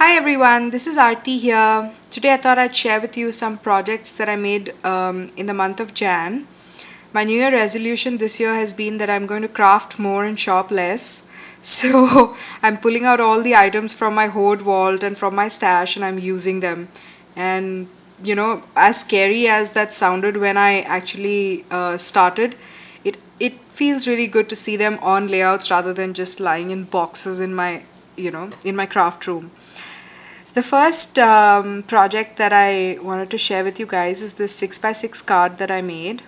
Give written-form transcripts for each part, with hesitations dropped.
Hi everyone, this is Aarti here. Today I thought I'd share with you some projects that I made in the month of Jan. My New Year resolution this year has been that I'm going to craft more and shop less. So I'm pulling out all the items from my hoard vault and from my stash and I'm using them. And as scary as that sounded when I actually started, it feels really good to see them on layouts rather than just lying in boxes in my craft room. The first project that I wanted to share with you guys is this 6x6 card that I made.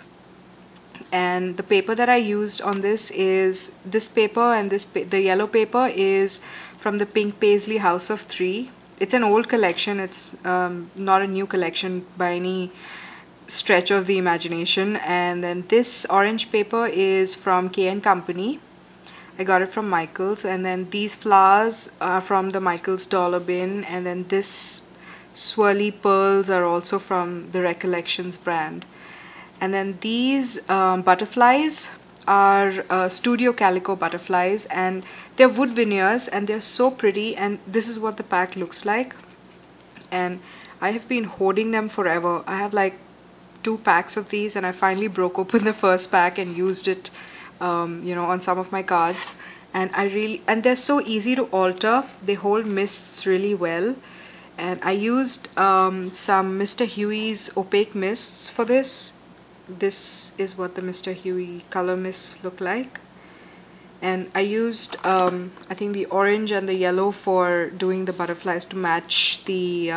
And the paper that I used on this is this paper, and the yellow paper is from the Pink Paisley House of Three. It's an old collection, it's not a new collection by any stretch of the imagination. And then this orange paper is from K & Company. I got it from Michaels, and then these flowers are from the Michaels dollar bin, and then this swirly pearls are also from the Recollections brand. And then these butterflies are Studio Calico butterflies, and they're wood veneers and they're so pretty, and this is what the pack looks like. And I have been hoarding them forever. I have like 2 packs of these, and I finally broke open the first pack and used it on some of my cards. And they're so easy to alter. They hold mists really well. And I used some Mr. Huey's opaque mists for this. This is what the Mr. Huey color mists look like. And I used I think the orange and the yellow for doing the butterflies to match the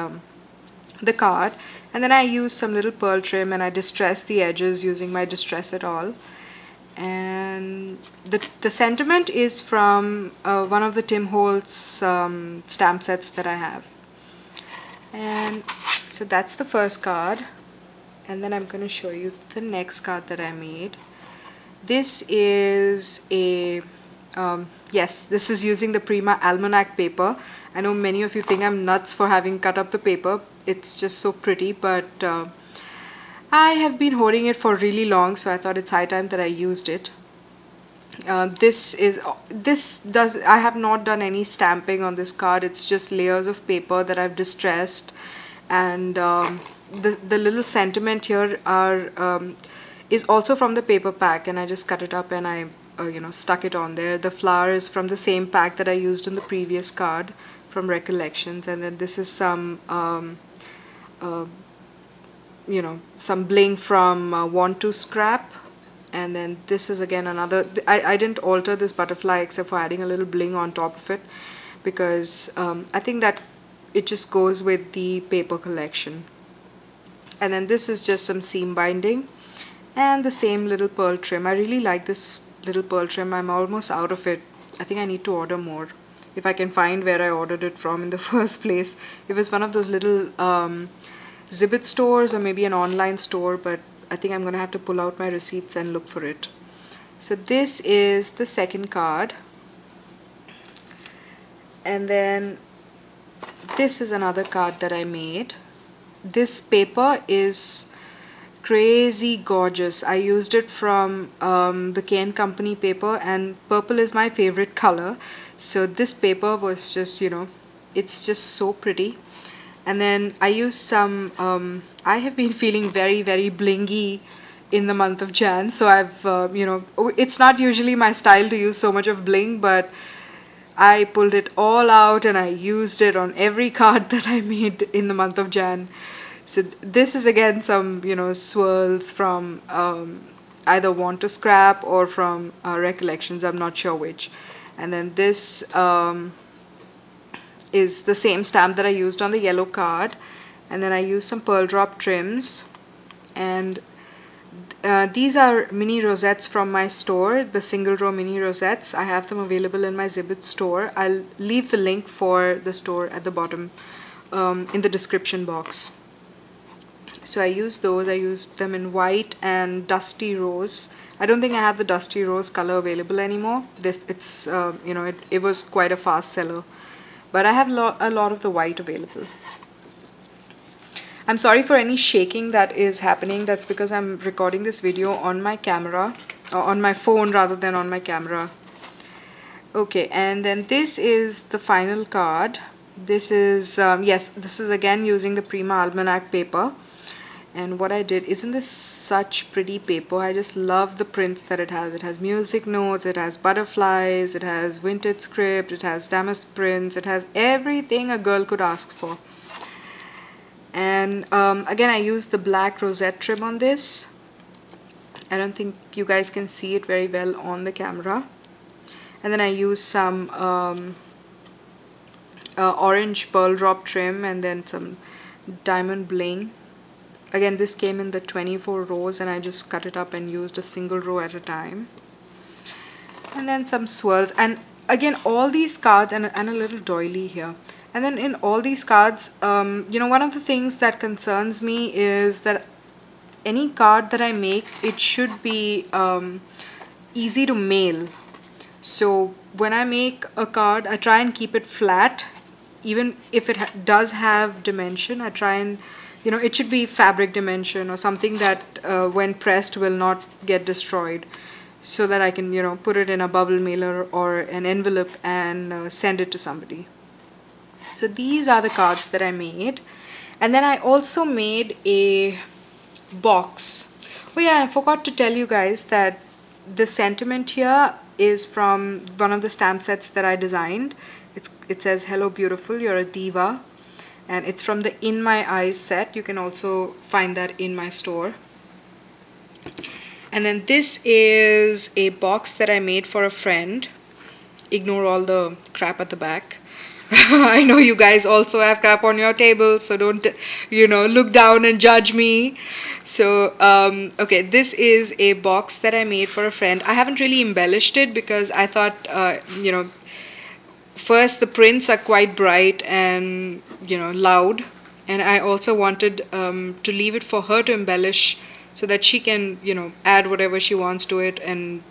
card. And then I used some little pearl trim and I distressed the edges using my Distress It All. And the sentiment is from one of the Tim Holtz stamp sets that I have. And so that's the first card. And then I'm going to show you the next card that I made. This is this is using the Prima Almanac paper. I know many of you think I'm nuts for having cut up the paper. It's just so pretty, but I have been hoarding it for really long, so I thought it's high time that I used it. I have not done any stamping on this card. It's just layers of paper that I've distressed, and the little sentiment here is also from the paper pack, and I just cut it up and I stuck it on there. The flower is from the same pack that I used in the previous card from Recollections, and then this is some some bling from Want to Scrap. And then this is again another. I didn't alter this butterfly except for adding a little bling on top of it, because I think that it just goes with the paper collection. And then this is just some seam binding and the same little pearl trim. I really like this little pearl trim. I'm almost out of it. I think I need to order more if I can find where I ordered it from in the first place. It was one of those little Zibbet stores or maybe an online store, but I think I'm gonna have to pull out my receipts and look for it. So this is the second card, and then this is another card that I made. This paper is crazy gorgeous. I used it from the K & Company paper, and purple is my favorite color, so this paper was just it's just so pretty. And then I used some I have been feeling very blingy in the month of Jan, so I've it's not usually my style to use so much of bling, but I pulled it all out and I used it on every card that I made in the month of Jan. So this is again some swirls from either Want to Scrap or from Recollections, I'm not sure which. And then this is the same stamp that I used on the yellow card, and then I used some pearl drop trims. And these are mini rosettes from my store, the single row mini rosettes. I have them available in my Zibbet store. I'll leave the link for the store at the bottom in the description box. So I used those. I used them in white and dusty rose. I don't think I have the dusty rose color available anymore. It was quite a fast seller, but I have a lot of the white available. I'm sorry for any shaking that is happening. That's because I'm recording this video on my camera, or on my phone rather than on my camera. Okay, and then this is the final card. This is, yes, this is again using the Prima Almanac paper. And what I did, isn't this such pretty paper? I just love the prints that it has. It has music notes, it has butterflies, it has vintage script, it has damask prints, it has everything a girl could ask for. And again, I used the black rosette trim on this. I don't think you guys can see it very well on the camera. And then I used some orange pearl drop trim and then some diamond bling. Again, this came in the 24 rows and I just cut it up and used a single row at a time. And then some swirls, and again all these cards, and a little doily here. And then in all these cards, one of the things that concerns me is that any card that I make, it should be easy to mail. So when I make a card, I try and keep it flat. Even if it does have dimension, I try and, it should be fabric dimension or something that when pressed will not get destroyed, so that I can, put it in a bubble mailer or an envelope and send it to somebody. So these are the cards that I made. And then I also made a box. Oh yeah, I forgot to tell you guys that the sentiment here is from one of the stamp sets that I designed. It says, "Hello beautiful, you're a diva." And it's from the In My Eyes set. You can also find that in my store. And then this is a box that I made for a friend. Ignore all the crap at the back. I know you guys also have crap on your table, so don't, look down and judge me. So, okay, this is a box that I made for a friend. I haven't really embellished it because I thought, first the prints are quite bright and, loud. And I also wanted to leave it for her to embellish so that she can, add whatever she wants to it and,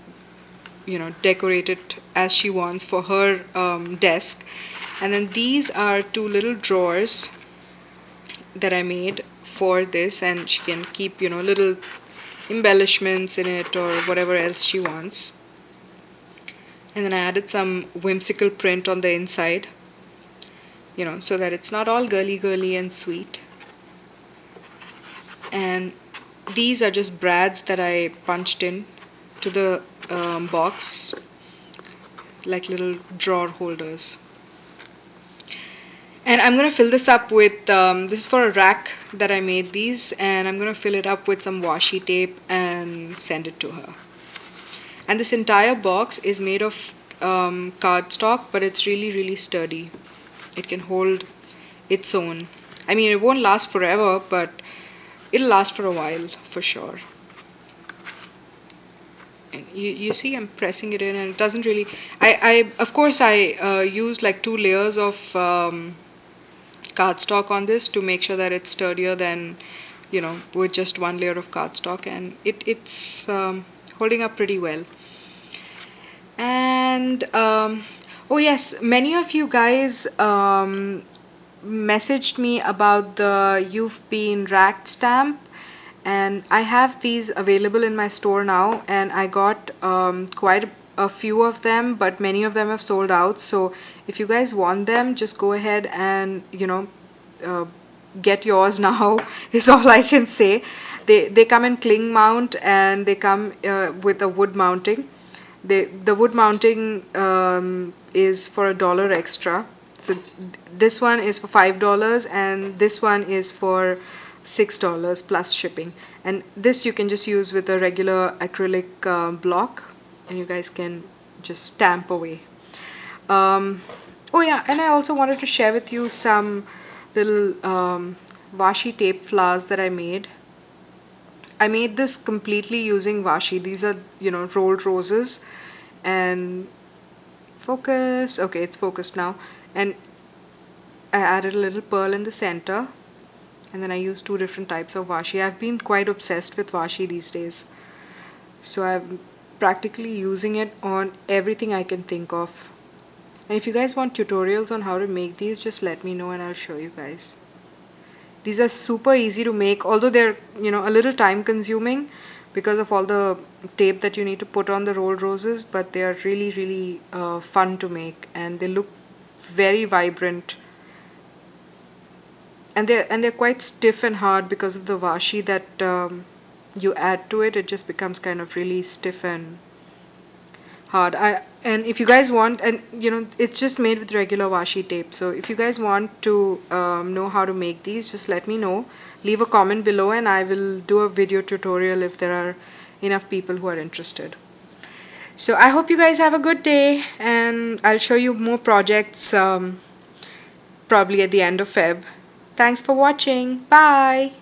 decorate it as she wants for her desk. And then these are two little drawers that I made for this, and she can keep, little embellishments in it or whatever else she wants. And then I added some whimsical print on the inside, so that it's not all girly and sweet. And these are just brads that I punched in to the box, like little drawer holders. And I'm going to fill this up with, this is for a rack that I made these, and I'm going to fill it up with some washi tape and send it to her. And this entire box is made of cardstock, but it's really sturdy. It can hold its own. I mean, it won't last forever, but it'll last for a while for sure. And you see I'm pressing it in, and it doesn't really, of course I used like 2 layers of cardstock on this to make sure that it's sturdier than, with just 1 layer of cardstock, and it's holding up pretty well. And oh yes, many of you guys messaged me about the You've Been Racked stamp, and I have these available in my store now, and I got quite a few of them, but many of them have sold out. So if you guys want them, just go ahead and get yours now is all I can say. They come in cling mount, and they come with a wood mounting. The wood mounting is for $1 extra. So this one is for $5 and this one is for $6 plus shipping. And this you can just use with a regular acrylic block, and you guys can just stamp away. Oh yeah, and I also wanted to share with you some little washi tape flowers that I made. I made this completely using washi. These are, rolled roses. And focus. Okay, it's focused now. And I added a little pearl in the center. And then I used 2 different types of washi. I've been quite obsessed with washi these days. So I'm practically using it on everything I can think of. And if you guys want tutorials on how to make these, just let me know and I'll show you guys. These are super easy to make, although they're, a little time consuming because of all the tape that you need to put on the rolled roses, but they are really fun to make, and they look very vibrant they're quite stiff and hard because of the washi that you add to it. It just becomes kind of really stiff and hard. And if you guys want, and it's just made with regular washi tape. So if you guys want to know how to make these, just let me know. Leave a comment below, and I will do a video tutorial if there are enough people who are interested. So I hope you guys have a good day, and I'll show you more projects probably at the end of Feb. Thanks for watching. Bye.